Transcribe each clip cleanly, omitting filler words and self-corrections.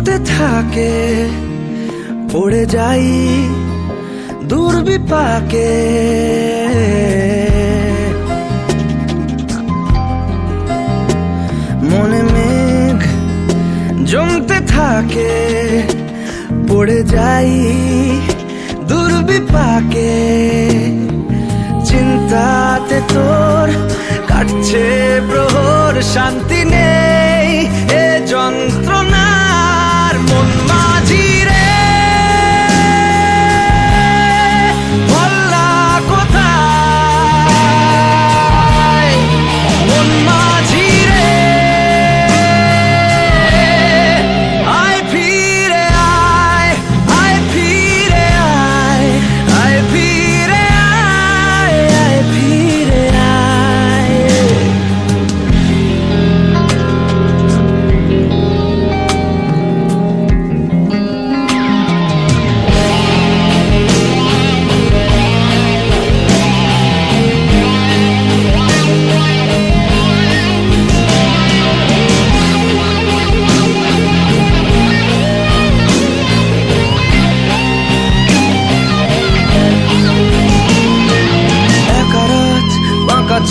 জমতে থাকে, পড়ে যাই দুর্বিপাকে। মনে মেঘ জমতে থাকে, পড়ে যাই দুর্বিপাকে। চিন্তাতে তোর কাটছে প্রহর, শান্তি নেই এ যন্ত্রণার। মন মাঝি রে ভোলা কোথায়, মন মাঝি রে আয় ফিরে আয়, আয় ফিরে আয়, আয় ফিরে আয়, আয় ফিরে আয়।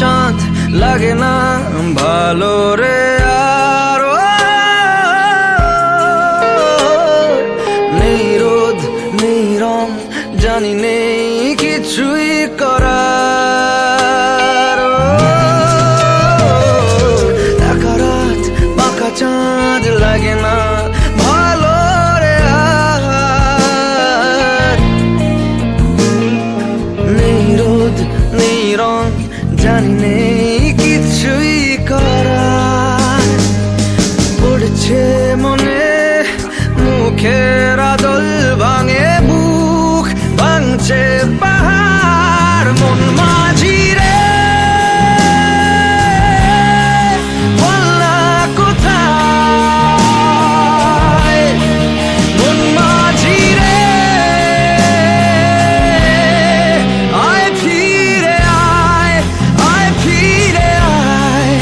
চাঁদ লাগে না ভালো রে আর, নেই রোদ নেই রং, জানি নেই কিছুই করার। একা রাত বাঁকা চাঁদ লাগে না ভালো রে আর, নেই রোদ নেই রং, জানি নেই কিছুই করার। পড়ছে মনে মুখের আদল, ভাঙে বুক ভাঙছে পাহাড়। মন মাঝি রে ভোলা কোথায়, মন মাঝি রে আয় ফিরে আয়, আয় ফিরে আয়,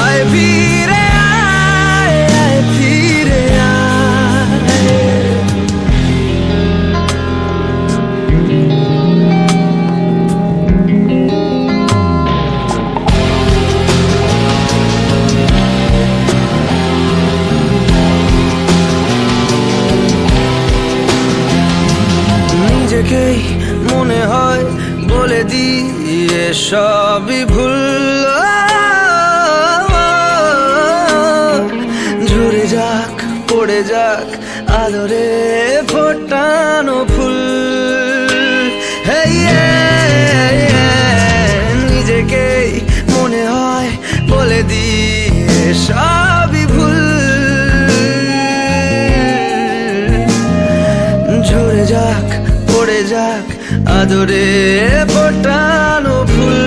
আয় ফিরে আয়, আয় ফিরে আয়। নিজেকেই মনে হয় বলে দিয়ে সবই ভুল, ঝরে যাক পড়ে যাক আদরে ফোটানো ফুল। নিজেকেই মনে হয় বলে দিয়ে সবই ভুল, ঝরে যাক পড়ে যাক আদরে ফোটানো ফুল।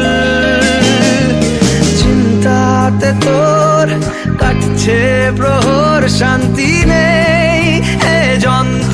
চিন্তাতে তোর কাটছে প্রহর, শান্তি নেই এ যন্ত্রণার।